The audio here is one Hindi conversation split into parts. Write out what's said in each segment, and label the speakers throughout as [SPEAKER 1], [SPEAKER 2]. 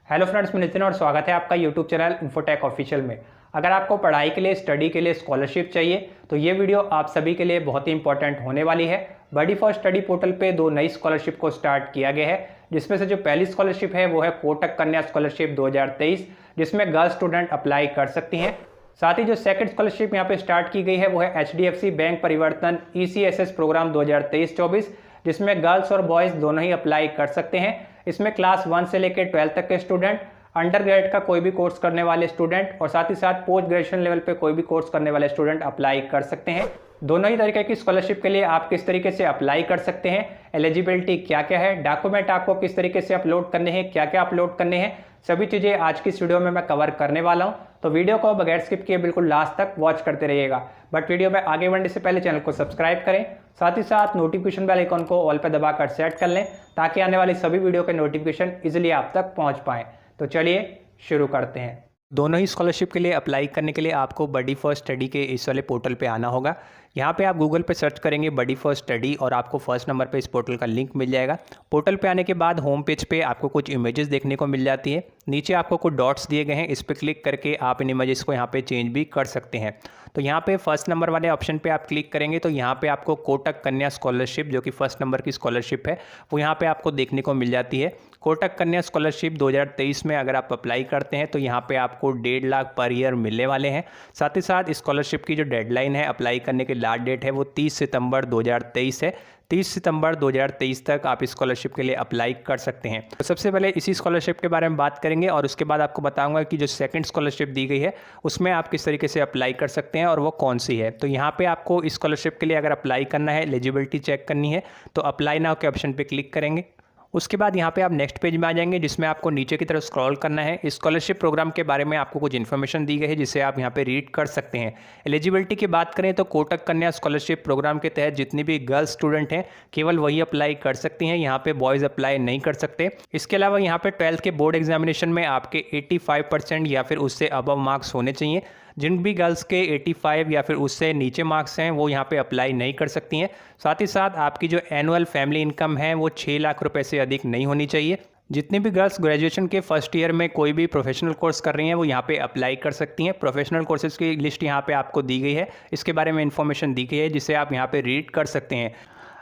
[SPEAKER 1] हेलो फ्रेंड्स, मैं नितिन और स्वागत है आपका यूट्यूब चैनल इन्फोटेक ऑफिशियल में। अगर आपको पढ़ाई के लिए, स्टडी के लिए स्कॉलरशिप चाहिए तो ये वीडियो आप सभी के लिए बहुत ही इंपॉर्टेंट होने वाली है। बडी फॉर स्टडी पोर्टल पे 2 नई स्कॉलरशिप को स्टार्ट किया गया है, जिसमें से जो पहली स्कॉलरशिप है वो है कोटक कन्या स्कॉलरशिप 2023, जिसमें गर्ल्स स्टूडेंट अप्लाई कर सकती हैं। साथ ही जो सेकंड स्कॉलरशिप यहाँ पे स्टार्ट की गई है वो है HDFC बैंक परिवर्तन ECSS प्रोग्राम 2023-24, जिसमें गर्ल्स और बॉयज़ दोनों ही अप्लाई कर सकते हैं। इसमें क्लास 1 से लेकर 12 तक के स्टूडेंट, अंडर ग्रेड का कोई भी कोर्स करने वाले स्टूडेंट और साथ ही साथ पोस्ट ग्रेजुएशन लेवल पे कोई भी कोर्स करने वाले स्टूडेंट अप्लाई कर सकते हैं। दोनों ही तरीके की स्कॉलरशिप के लिए आप किस तरीके से अप्लाई कर सकते हैं, एलिजिबिलिटी क्या क्या है, डॉक्यूमेंट आपको किस तरीके से अपलोड करने हैं, क्या क्या अपलोड करने हैं, सभी चीज़ें आज की इस वीडियो में मैं कवर करने वाला हूं। तो वीडियो को बगैर स्किप किए बिल्कुल लास्ट तक वॉच करते रहिएगा। बट वीडियो में आगे बढ़ने से पहले चैनल को सब्सक्राइब करें, साथ ही साथ नोटिफिकेशन बेल आइकन को ऑल पर दबाकर सेट कर लें ताकि आने वाली सभी वीडियो के नोटिफिकेशन इजीली आप तक पहुंच पाएँ। तो चलिए शुरू करते हैं। दोनों ही स्कॉलरशिप के लिए अप्लाई करने के लिए आपको बडी फॉर स्टडी के इस वाले पोर्टल पे आना होगा। यहाँ पे आप गूगल पे सर्च करेंगे बडी फॉर स्टडी और आपको फर्स्ट नंबर पे इस पोर्टल का लिंक मिल जाएगा। पोर्टल पे आने के बाद होम पेज पे आपको कुछ इमेजेस देखने को मिल जाती है। नीचे आपको कुछ डॉट्स दिए गए हैं, इस पर क्लिक करके आप इन इमेजेस को यहाँ पे चेंज भी कर सकते हैं। तो यहाँ पे फर्स्ट नंबर वाले ऑप्शन पे आप क्लिक करेंगे तो यहाँ पे आपको कोटक कन्या स्कॉलरशिप, जो कि फर्स्ट नंबर की स्कॉलरशिप है, वो यहाँ पे आपको देखने को मिल जाती है। कोटक कन्या स्कॉलरशिप 2023 में अगर आप अप्लाई करते हैं तो यहाँ पे आपको 1.5 लाख पर ईयर मिलने वाले हैं। साथ ही साथ स्कॉलरशिप की जो डेडलाइन है, अप्लाई करने की लास्ट डेट है, वो 30 सितंबर 2023 है। 30 सितंबर 2023 तक आप स्कॉलरशिप के लिए अप्लाई कर सकते हैं। तो सबसे पहले इसी स्कॉलरशिप के बारे में बात करेंगे और उसके बाद आपको बताऊंगा कि जो सेकंड स्कॉलरशिप दी गई है उसमें आप किस तरीके से अप्लाई कर सकते हैं और वो कौन सी है। तो यहाँ पे आपको स्कॉलरशिप के लिए अगर अप्लाई करना है, एलिजिबिलिटी चेक करनी है, तो अप्लाई नाउ के ऑप्शन पर क्लिक करेंगे। उसके बाद यहाँ पे आप नेक्स्ट पेज में आ जाएंगे, जिसमें आपको नीचे की तरफ स्क्रॉल करना है। स्कॉलरशिप प्रोग्राम के बारे में आपको कुछ इन्फॉर्मेशन दी गई है जिसे आप यहाँ पे रीड कर सकते हैं। एलिजिबिलिटी की बात करें तो कोटक कन्या स्कॉलरशिप प्रोग्राम के तहत जितनी भी गर्ल्स स्टूडेंट हैं केवल वही अप्लाई कर सकती हैं, यहाँ पे बॉयज़ अप्लाई नहीं कर सकते। इसके अलावा यहाँ पे 12th के बोर्ड एग्जामिनेशन में आपके 85% या फिर उससे अबव मार्क्स होने चाहिए। जिन भी गर्ल्स के 85 या फिर उससे नीचे मार्क्स हैं वो यहाँ पे अप्लाई नहीं कर सकती हैं। साथ ही साथ आपकी जो एनुअल फैमिली इनकम है वो 6 लाख रुपए से अधिक नहीं होनी चाहिए। जितनी भी गर्ल्स ग्रेजुएशन के फर्स्ट ईयर में कोई भी प्रोफेशनल कोर्स कर रही हैं वो यहाँ पे अप्लाई कर सकती हैं। प्रोफेशनल कोर्सेज की लिस्ट यहाँ पे आपको दी गई है, इसके बारे में इन्फॉर्मेशन दी गई है जिसे आप यहाँ पे रीड कर सकते हैं।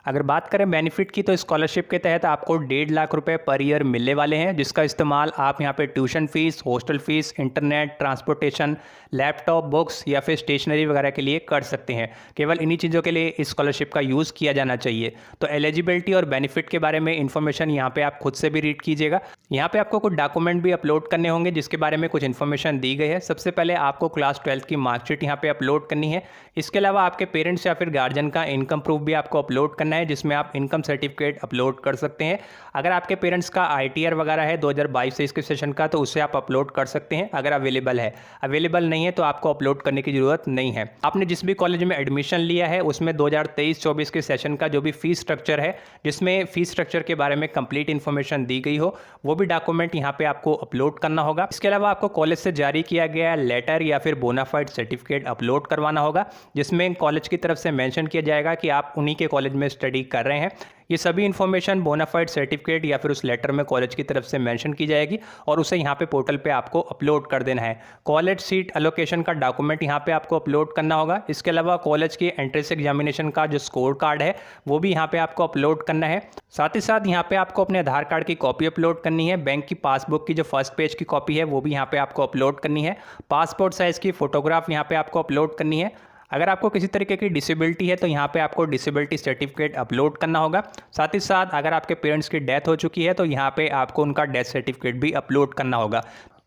[SPEAKER 1] अगर बात करें बेनिफिट की तो स्कॉलरशिप के तहत आपको 1.5 लाख रुपए पर ईयर मिलने वाले हैं, जिसका इस्तेमाल आप यहाँ पे tuition fees, hostel fees, internet, transportation, laptop, books या फिर स्टेशनरी वगैरह के लिए कर सकते हैं। केवल इन्हीं चीज़ों के लिए इस स्कॉलरशिप का यूज़ किया जाना चाहिए। तो एलिजिबिलिटी और बेनिफिट के बारे में इन्फॉर्मेशन यहाँ पे आप खुद से भी रीड कीजिएगा। यहाँ पे आपको कुछ डॉक्यूमेंट भी अपलोड करने होंगे जिसके बारे में कुछ इन्फॉर्मेशन दी गई है। सबसे पहले आपको क्लास 12 की मार्कशीट यहाँ पे अपलोड करनी है। इसके अलावा आपके पेरेंट्स या फिर गार्जियन का इनकम प्रूफ भी आपको अपलोड करना है, जिसमें आप इनकम सर्टिफिकेट अपलोड कर सकते हैं। अगर आपके पेरेंट्स का ITR वगैरह है 2022-23 के सेशन का तो उसे आप अपलोड कर सकते हैं अगर अवेलेबल है। अवेलेबल नहीं है तो आपको अपलोड करने की जरूरत नहीं है। आपने जिस भी कॉलेज में एडमिशन लिया है उसमें 2023-24 के सेशन का जो भी फीस स्ट्रक्चर है, जिसमें फीस स्ट्रक्चर के बारे में कंप्लीट इन्फॉर्मेशन दी गई हो, वो भी डॉक्यूमेंट यहाँ पे आपको अपलोड करना होगा। इसके अलावा आपको कॉलेज से जारी किया गया लेटर या फिर बोनाफाइड सर्टिफिकेट अपलोड करवाना होगा, जिसमें कॉलेज की तरफ से मेंशन किया जाएगा कि आप उन्हीं के कॉलेज में स्टडी कर रहे हैं। ये सभी इन्फॉर्मेशन बोनाफाइड सर्टिफिकेट या फिर उस लेटर में कॉलेज की तरफ से मेंशन की जाएगी और उसे यहाँ पे पोर्टल पे आपको अपलोड कर देना है। कॉलेज सीट एलोकेशन का डॉक्यूमेंट यहाँ पे आपको अपलोड करना होगा। इसके अलावा कॉलेज की एंट्रेंस एग्जामिनेशन का जो स्कोर कार्ड है वो भी यहाँ पे आपको अपलोड करना है। साथ ही साथ यहाँ पे आपको अपने आधार कार्ड की कॉपी अपलोड करनी है। बैंक की पासबुक की जो फर्स्ट पेज की कॉपी है वो भी यहाँ पे आपको अपलोड करनी है। पासपोर्ट साइज़ की फोटोग्राफ यहाँ पे आपको अपलोड करनी है। अगर आपको किसी तरीके की डिसेबिलिटी है तो यहाँ पे आपको डिसेबिलिटी सर्टिफिकेट अपलोड करना होगा। साथ ही साथ अगर आपके पेरेंट्स की डेथ हो चुकी है तो यहाँ पे आपको उनका डेथ सर्टिफिकेट भी अपलोड करना होगा।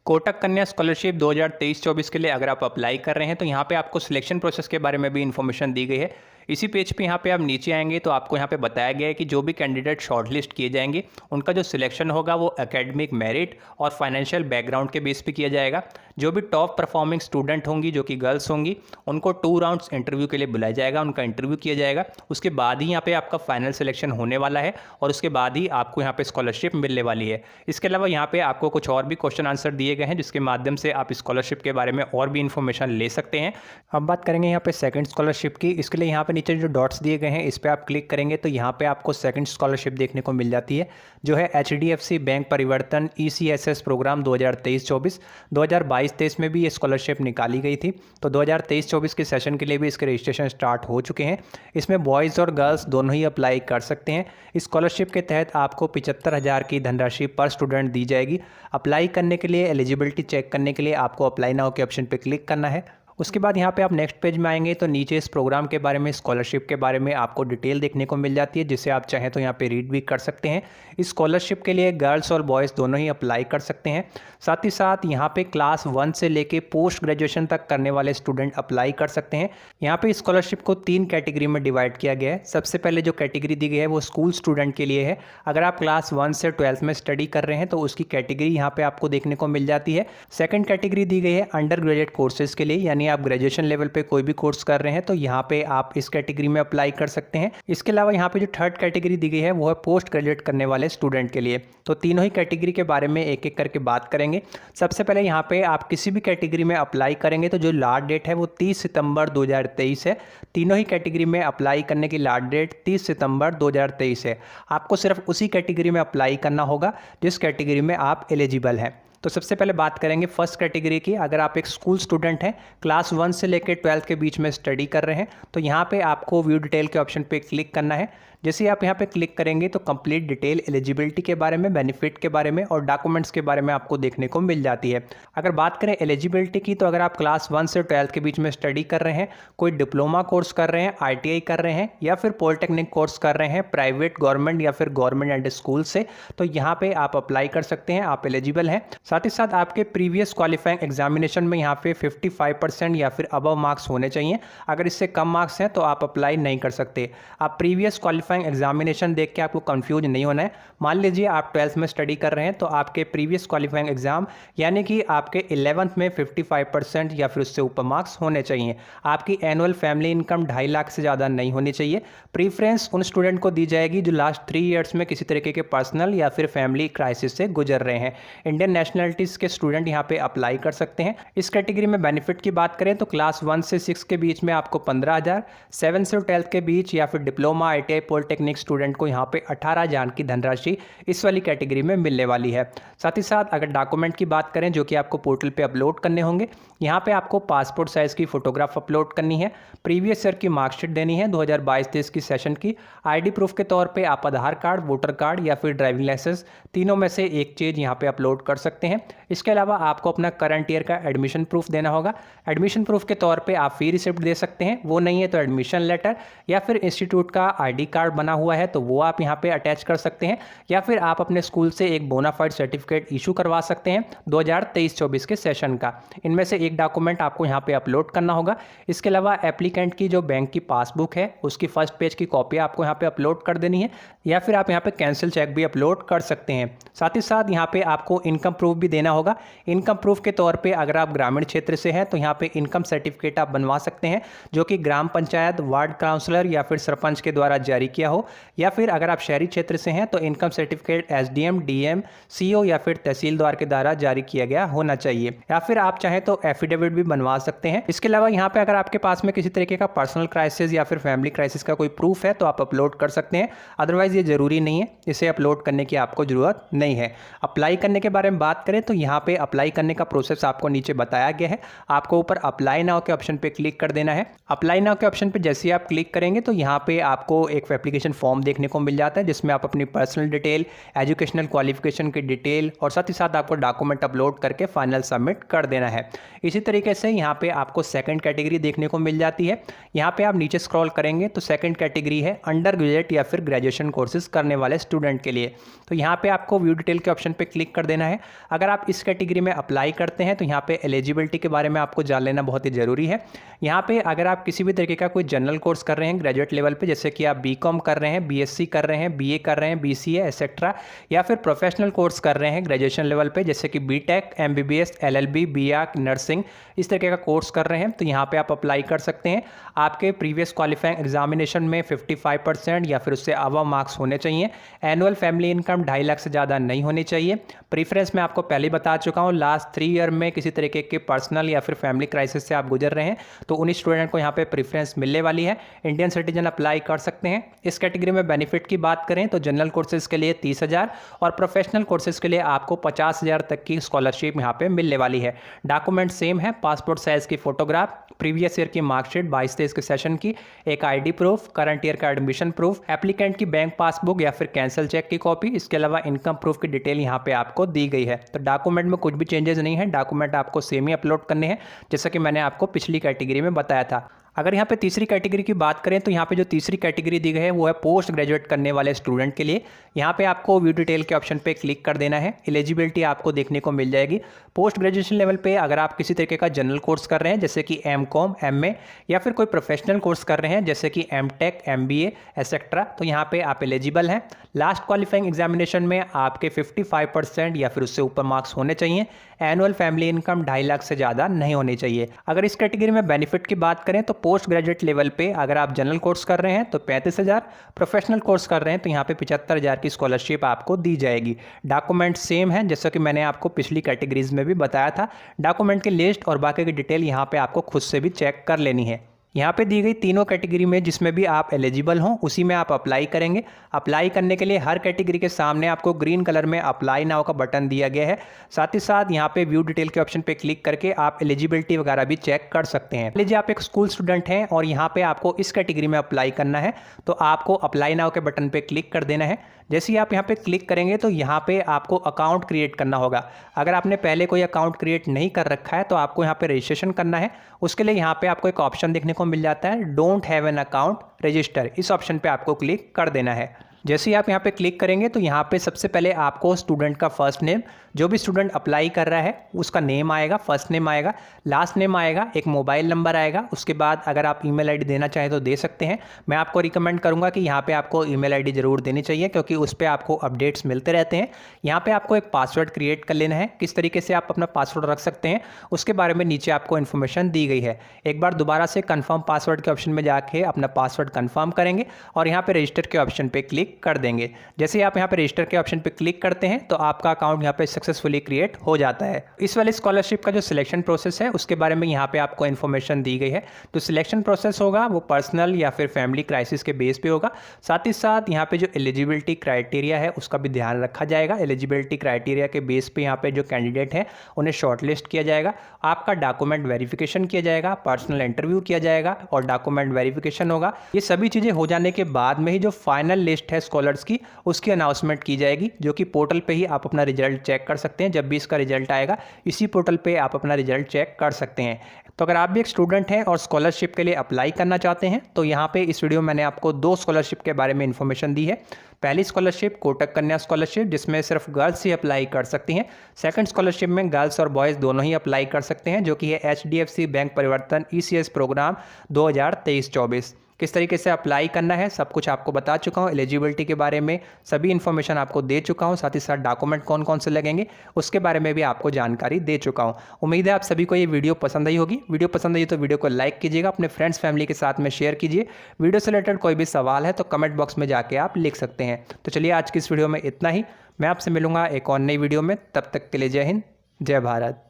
[SPEAKER 1] कोटक कन्या स्कॉलरशिप 2023-24 के लिए अगर आप अप्लाई कर रहे हैं तो यहाँ पे आपको सिलेक्शन प्रोसेस के बारे में भी इन्फॉर्मेशन दी गई है। इसी पेज पे यहाँ पे आप नीचे आएंगे तो आपको यहाँ पे बताया गया है कि जो भी कैंडिडेट शॉर्टलिस्ट किए जाएंगे उनका जो सिलेक्शन होगा वो एकेडमिक मेरिट और फाइनेंशियल बैकग्राउंड के बेस पे किया जाएगा। जो भी टॉप परफॉर्मिंग स्टूडेंट होंगी, जो कि गर्ल्स होंगी, उनको 2 राउंड्स इंटरव्यू के लिए बुलाया जाएगा, उनका इंटरव्यू किया जाएगा। उसके बाद ही यहाँ पे आपका फाइनल सिलेक्शन होने वाला है और उसके बाद ही आपको यहाँ पे स्कॉलरशिप मिलने वाली है। इसके अलावा यहाँ पे आपको कुछ और भी क्वेश्चन आंसर दिए गए हैं जिसके माध्यम से आप स्कॉलरशिप के बारे में और भी इन्फॉर्मेशन ले सकते हैं। अब बात करेंगे यहाँ पे सेकंड स्कॉलरशिप की। इसके लिए यहाँ पे नीचे जो डॉट्स दिए गए हैं इस पर आप क्लिक करेंगे तो यहाँ पे आपको सेकंड स्कॉलरशिप देखने को मिल जाती है, जो है HDFC बैंक परिवर्तन ECSS प्रोग्राम 2023-24। 2022-23 में भी ये स्कॉलरशिप निकाली गई थी, तो 2023-24 के सेशन के लिए भी इसके रजिस्ट्रेशन स्टार्ट हो चुके हैं। इसमें बॉयज़ और गर्ल्स दोनों ही अप्लाई कर सकते हैं। इस स्कॉलरशिप के तहत आपको 75,000 की धनराशि पर स्टूडेंट दी जाएगी। अप्लाई करने के लिए, एलिजिबिलिटी चेक करने के लिए आपको अप्लाई नाउ के ऑप्शन पर क्लिक करना है। उसके बाद यहाँ पे आप नेक्स्ट पेज में आएंगे तो नीचे इस प्रोग्राम के बारे में, स्कॉलरशिप के बारे में आपको डिटेल देखने को मिल जाती है, जिसे आप चाहें तो यहाँ पे रीड भी कर सकते हैं। इस स्कॉलरशिप के लिए गर्ल्स और बॉयज़ दोनों ही अप्लाई कर सकते हैं। साथ ही साथ यहाँ पे क्लास 1 से लेके पोस्ट ग्रेजुएशन तक करने वाले स्टूडेंट अप्लाई कर सकते हैं। यहाँ पे स्कॉलरशिप को 3 कैटेगरी में डिवाइड किया गया है। सबसे पहले जो कैटेगरी दी गई है वो स्कूल स्टूडेंट के लिए है। अगर आप क्लास 1 से 12th में स्टडी कर रहे हैं तो उसकी कैटेगरी यहाँ पे आपको देखने को मिल जाती है। सेकेंड कैटेगरी दी गई है अंडर ग्रेजुएट कोर्सेज के लिए, यानी आप ग्रेजुएशन लेवल पे कोई भी कोर्स कर रहे हैं तो यहाँ पे आप इस कैटेगरी में अप्लाई कर सकते हैं। इसके अलावा यहाँ पे जो थर्ड कैटेगरी दी गई है वो है पोस्ट ग्रेजुएट करने वाले स्टूडेंट के लिए। तो तीनों ही कैटेगरी के बारे में एक एक करके बात करेंगे। सबसे पहले यहाँ पे आप किसी भी कैटेगरी में अप्लाई करेंगे तो जो लास्ट डेट है वो 30 सितंबर 2023 है। तीनों ही कैटेगरी में अप्लाई करने की लास्ट डेट 30 सितंबर 2023 है। आपको सिर्फ उसी कैटेगरी में अप्लाई करना होगा जिस कैटेगरी में आप एलिजिबल हैं। तो सबसे पहले बात करेंगे फर्स्ट कैटेगरी की। अगर आप एक स्कूल स्टूडेंट हैं, क्लास 1 से लेकर 12th के बीच में स्टडी कर रहे हैं, तो यहाँ पे आपको व्यू डिटेल के ऑप्शन पे क्लिक करना है। जैसे आप यहाँ पे क्लिक करेंगे तो कंप्लीट डिटेल एलिजिबिलिटी के बारे में, बेनिफिट के बारे में और डॉक्यूमेंट्स के बारे में आपको देखने को मिल जाती है। अगर बात करें एलिजिबिलिटी की, तो अगर आप क्लास 1 से 12th के बीच में स्टडी कर रहे हैं, कोई डिप्लोमा कोर्स कर रहे हैं, ITI कर रहे हैं या फिर पॉलिटेक्निक कोर्स कर रहे हैं प्राइवेट, गवर्नमेंट या फिर गवर्नमेंट एंड स्कूल से, तो यहाँ पे आप अप्लाई कर सकते हैं, आप एलिजिबल हैं। साथ ही साथ आपके प्रीवियस क्वालिफाइंग एग्जामिनेशन में यहाँ पे 55% या फिर अबव मार्क्स होने चाहिए। अगर इससे कम मार्क्स हैं तो आप अप्लाई नहीं कर सकते। आप प्रीवियस क्वालिफाइंग एग्जामिनेशन देख के आपको कंफ्यूज नहीं होना है। मान लीजिए आप 12th में स्टडी कर रहे हैं तो आपके प्रीवियस क्वालिफाइंग एग्जाम यानी कि आपके 11th में 55% या फिर उससे ऊपर मार्क्स होने चाहिए। आपकी एनुअल फैमिली इनकम 2.5 लाख से ज़्यादा नहीं होनी चाहिए। प्रीफ्रेंस उन स्टूडेंट को दी जाएगी जो लास्ट 3 ईयर्स में किसी तरीके के पर्सनल या फिर फैमिली क्राइसिस से गुजर रहे हैं। इंडियन नेशनलिटीज़ के स्टूडेंट यहाँ पे अप्लाई कर सकते हैं। इस कैटेगरी में बेनिफिट की बात करें तो क्लास 1 से 6 के बीच में आपको 15,000, 7 से 12th के बीच या फिर डिप्लोमा, ITI, पॉलिटेक्निक स्टूडेंट को यहाँ पे 18,000 की धनराशि इस वाली कैटेगरी में मिलने वाली है। साथ ही साथ अगर डॉक्यूमेंट की बात करें जो कि आपको पोर्टल पे अपलोड करने होंगे, यहाँ पे आपको पासपोर्ट साइज़ की फोटोग्राफ अपलोड करनी है, प्रीवियस ईयर की मार्कशीट देनी है 2022-23 की सेशन की, ID प्रूफ के तौर पे आप आधार कार्ड, वोटर कार्ड या फिर ड्राइविंग लाइसेंस, तीनों में से एक चीज़ यहाँ पे अपलोड कर सकते हैं। इसके अलावा आपको अपना करंट ईयर का एडमिशन प्रूफ देना होगा। एडमिशन प्रूफ के तौर पे आप फी रिसिप्ट दे सकते हैं, वो नहीं है तो एडमिशन लेटर या फिर इंस्टीट्यूट का ID कार्ड बना हुआ है तो वो आप यहाँ पे अटैच कर सकते हैं, या फिर आप अपने स्कूल से एक बोनाफाइड सर्टिफिकेट इशू करवा सकते हैं 2023-24 के सेशन का। इनमें से एक डॉक्यूमेंट आपको यहाँ पे अपलोड करना होगा। इसके अलावा एप्लीकेंट की जो बैंक की पासबुक है उसकी फर्स्ट पेज की कॉपी आपको यहाँ पे अपलोड कर देनी है, या फिर आप यहाँ पे कैंसिल चेक भी अपलोड कर सकते हैं। साथ ही साथ यहाँ पे आपको इनकम प्रूफ भी देना होगा। इनकम प्रूफ के तौर पे अगर आप ग्रामीण क्षेत्र से हैं तो यहाँ पे इनकम सर्टिफिकेट आप बनवा सकते हैं जो कि ग्राम पंचायत, वार्ड काउंसलर या फिर सरपंच के द्वारा जारी किया हो, या फिर अगर आप शहरी क्षेत्र से हैं तो income certificate SDM, DM, CO या फिर तहसीलदार के द्वारा जारी किया गया होना चाहिए, या फिर आप चाहें तो एफिडेविट भी बनवा सकते हैं। इसके अलावा यहाँ पे अगर आपके पास में किसी तरीके का पर्सनल क्राइसिस या फिर फैमिली क्राइसिस का कोई प्रूफ है तो आप अपलोड कर सकते हैं, अदरवाइज ये जरूरी नहीं है, इसे अपलोड करने की आपको जरूरत नहीं है। अप्लाई करने के बारे में बात करें तो यहाँ पे अप्लाई करने का प्रोसेस आपको नीचे बताया गया है। आपको ऊपर अप्लाई नाउ के ऑप्शन पे क्लिक कर देना है। अप्लाई नाउ के ऑप्शन पे जैसे ही आप क्लिक करेंगे तो यहाँ पे आपको एक एप्लीकेशन फॉर्म देखने को मिल जाता है जिसमें आप अपनी पर्सनल डिटेल, एजुकेशनल क्वालिफिकेशन की डिटेल और साथ ही साथ आपको डॉक्यूमेंट अपलोड करके फाइनल सबमिट कर देना है। इसी तरीके से यहाँ पे आपको सेकंड कैटेगरी देखने को मिल जाती है। यहाँ पे आप नीचे स्क्रॉल करेंगे तो सेकंड कैटेगरी है अंडर ग्रेजुएट या फिर ग्रेजुएशन कोर्सेज करने वाले स्टूडेंट के लिए। तो यहाँ पे आपको व्यू डिटेल के ऑप्शन पे क्लिक कर देना है। अगर आप इस कैटेगरी में अप्लाई करते हैं तो यहाँ पे एलिजिबिलिटी के बारे में आपको जान लेना बहुत ही ज़रूरी है। यहाँ पे अगर आप किसी भी तरीके का कोई जनरल कोर्स कर रहे हैं ग्रेजुएट लेवल पे, जैसे कि आप BCom कर रहे हैं, BSc कर रहे हैं, BA कर रहे हैं, BCA एक्सेट्रा, या फिर प्रोफेशनल कोर्स कर रहे हैं हैं ग्रेजुएशन लेवल पे, जैसे कि BTech, MBBS, LLB, BArch, nursing, इस तरीके का कोर्स कर रहे हैं तो यहाँ पे आप अप्लाई कर सकते हैं। आपके प्रीवियस क्वालिफाइंग एग्जामिनेशन में 55% या फिर उससे अबव मार्क्स होने चाहिए। एनुअल फैमिली इनकम 2.5 लाख से ज़्यादा नहीं होनी चाहिए। प्रीफरेंस मैं आपको पहले बता चुका हूँ, लास्ट 3 ईयर में किसी तरीके के पर्सनल या फिर फैमिली क्राइसिस से आप गुजर रहे हैं तो उन्हीं स्टूडेंट को यहाँ पे प्रीफरेंस मिलने वाली है। इंडियन सिटीजन अप्लाई कर सकते हैं। इस कैटेगरी में बेनिफिट की बात करें तो जनरल कोर्सेज के लिए 30,000 और प्रोफेशनल कोर्सेज के लिए आपको 50,000 तक की स्कॉलरशिप यहाँ पे मिलने वाली है। डॉक्यूमेंट सेम है, पासपोर्ट साइज की फोटोग्राफ, प्रीवियस ईयर की मार्कशीट 22-23 के सेशन की, एक आईडी प्रूफ, करंट ईयर का एडमिशन प्रूफ, एप्लीकेंट की बैंक पासबुक या फिर कैंसिल चेक की कॉपी, इसके अलावा इनकम प्रूफ की डिटेल यहाँ पे आपको दी गई है। तो डॉक्यूमेंट में कुछ भी चेंजेस नहीं है, डॉक्यूमेंट आपको सेम ही अपलोड करने हैं जैसा कि मैंने आपको पिछली कैटेगरी में बताया था। अगर यहाँ पे तीसरी कैटेगरी की बात करें तो यहाँ पे जो तीसरी कैटेगरी दी गई है वो है पोस्ट ग्रेजुएट करने वाले स्टूडेंट के लिए। यहाँ पे आपको व्यू डिटेल के ऑप्शन पे क्लिक कर देना है। एलिजिबिलिटी आपको देखने को मिल जाएगी। पोस्ट ग्रेजुएशन लेवल पे अगर आप किसी तरीके का जनरल कोर्स कर रहे हैं जैसे कि एमकॉम, एमए या फिर कोई प्रोफेशनल कोर्स कर रहे हैं जैसे कि एमटेक, एमबीए एसेट्रा, तो यहाँ पे आप एलिजिबल हैं। लास्ट क्वालिफाइंग एग्जामिनेशन में आपके 55% या फिर उससे ऊपर मार्क्स होने चाहिए। एनुअल फैमिली इनकम 2.5 लाख से ज़्यादा नहीं होनी चाहिए। अगर इस कैटेगरी में बेनिफिट की बात करें तो पोस्ट ग्रेजुएट लेवल पे अगर आप जनरल कोर्स कर रहे हैं तो 35,000, प्रोफेशनल कोर्स कर रहे हैं तो यहाँ पे 75,000 की स्कॉलरशिप आपको दी जाएगी। डॉक्यूमेंट सेम है जैसा कि मैंने आपको पिछली कैटेगरीज में भी बताया था। डॉक्यूमेंट की लिस्ट और बाकी की डिटेल यहाँ पे आपको खुद से भी चेक कर लेनी है। यहाँ पे दी गई तीनों कैटेगरी में जिसमें भी आप एलिजिबल हों उसी में आप अप्लाई करेंगे। अप्लाई करने के लिए हर कैटेगरी के सामने आपको ग्रीन कलर में अप्लाई नाउ का बटन दिया गया है। साथ ही साथ यहाँ पे व्यू डिटेल के ऑप्शन पे क्लिक करके आप एलिजिबिलिटी वगैरह भी चेक कर सकते हैं। लीजिए आप एक स्कूल स्टूडेंट हैं और यहाँ पे आपको इस कैटेगरी में अप्लाई करना है तो आपको अप्लाई नाउ के बटन पे क्लिक कर देना है। जैसे ही आप यहाँ पे क्लिक करेंगे तो यहाँ पे आपको अकाउंट क्रिएट करना होगा। अगर आपने पहले कोई अकाउंट क्रिएट नहीं कर रखा है तो आपको यहाँ पे रजिस्ट्रेशन करना है। उसके लिए यहाँ पे आपको एक ऑप्शन देखने को मिल जाता है, don't have an account register. इस ऑप्शन पे आपको क्लिक कर देना है। जैसे ही आप यहाँ पे क्लिक करेंगे तो यहाँ पे सबसे पहले आपको स्टूडेंट का फर्स्ट नेम, जो भी स्टूडेंट अप्लाई कर रहा है उसका नेम आएगा, फर्स्ट नेम आएगा, लास्ट नेम आएगा, एक मोबाइल नंबर आएगा। उसके बाद अगर आप ईमेल आईडी देना चाहें तो दे सकते हैं। मैं आपको रिकमेंड करूँगा कि यहाँ पे आपको ईमेल आईडी ज़रूर देनी चाहिए क्योंकि उस पर आपको अपडेट्स मिलते रहते हैं। यहाँ पे आपको एक पासवर्ड क्रिएट कर लेना है। किस तरीके से आप अपना पासवर्ड रख सकते हैं उसके बारे में नीचे आपको इन्फॉर्मेशन दी गई है। एक बार दोबारा से कन्फर्म पासवर्ड के ऑप्शन में जाके अपना पासवर्ड कन्फर्म करेंगे और यहाँ पे रजिस्टर के ऑप्शन पे क्लिक कर देंगे। जैसे ही आप यहाँ पे रजिस्टर के ऑप्शन पे क्लिक करते हैं तो आपका अकाउंट यहाँ पे सक्सेसफुली क्रिएट हो जाता है। इस वाले स्कॉलरशिप का जो सिलेक्शन प्रोसेस है उसके बारे में यहाँ पे आपको इन्फॉर्मेशन दी गई है। तो सिलेक्शन प्रोसेस होगा वो पर्सनल या फिर फैमिली क्राइसिस के बेस पे होगा। साथ ही साथ यहाँ पे जो एलिजिबिलिटी क्राइटेरिया है उसका भी ध्यान रखा जाएगा। एलिजिबिलिटी क्राइटेरिया के बेस पे यहाँ पे जो कैंडिडेट हैं उन्हें शॉर्टलिस्ट किया जाएगा। आपका डॉक्यूमेंट वेरिफिकेशन किया जाएगा, पर्सनल इंटरव्यू किया जाएगा और डॉक्यूमेंट वेरिफिकेशन होगा। ये सभी चीज़ें हो जाने के बाद में ही जो फाइनल लिस्ट है स्कॉलर्स की उसकी अनाउंसमेंट की जाएगी, जो कि पोर्टल पे ही आप अपना रिजल्ट चेक कर सकते हैं। जब भी इसका रिजल्ट आएगा इसी पोर्टल पे आप अपना रिजल्ट चेक कर सकते हैं। तो अगर आप भी एक स्टूडेंट हैं और स्कॉलरशिप के लिए अप्लाई करना चाहते हैं तो यहाँ पे इस वीडियो में मैंने आपको 2 स्कॉलरशिप के बारे में इन्फॉर्मेशन दी है। पहली स्कॉलरशिप कोटक कन्या स्कॉलरशिप जिसमें सिर्फ गर्ल्स ही अप्लाई कर सकती हैं। सेकंड स्कॉलरशिप में गर्ल्स और बॉयज़ दोनों ही अप्लाई कर सकते हैं, जो कि है HDFC बैंक परिवर्तन ECS प्रोग्राम 2023-24। किस तरीके से अप्लाई करना है सब कुछ आपको बता चुका हूँ। एलिजिबिलिटी के बारे में सभी इन्फॉर्मेशन आपको दे चुका हूँ। साथ ही साथ डॉक्यूमेंट कौन कौन से लगेंगे उसके बारे में भी आपको जानकारी दे चुका हूँ। उम्मीद है आप सभी को ये वीडियो पसंद आई होगी। वीडियो पसंद आई तो वीडियो को लाइक कीजिएगा, अपने फ्रेंड्स फैमिली के साथ में शेयर कीजिए। वीडियो से रिलेटेड कोई भी सवाल है तो कमेंट बॉक्स में जाके आप लिख सकते हैं। तो चलिए आज की इस वीडियो में इतना ही। मैं आपसे मिलूंगा एक और नई वीडियो में। तब तक के लिए जय हिंद, जय भारत।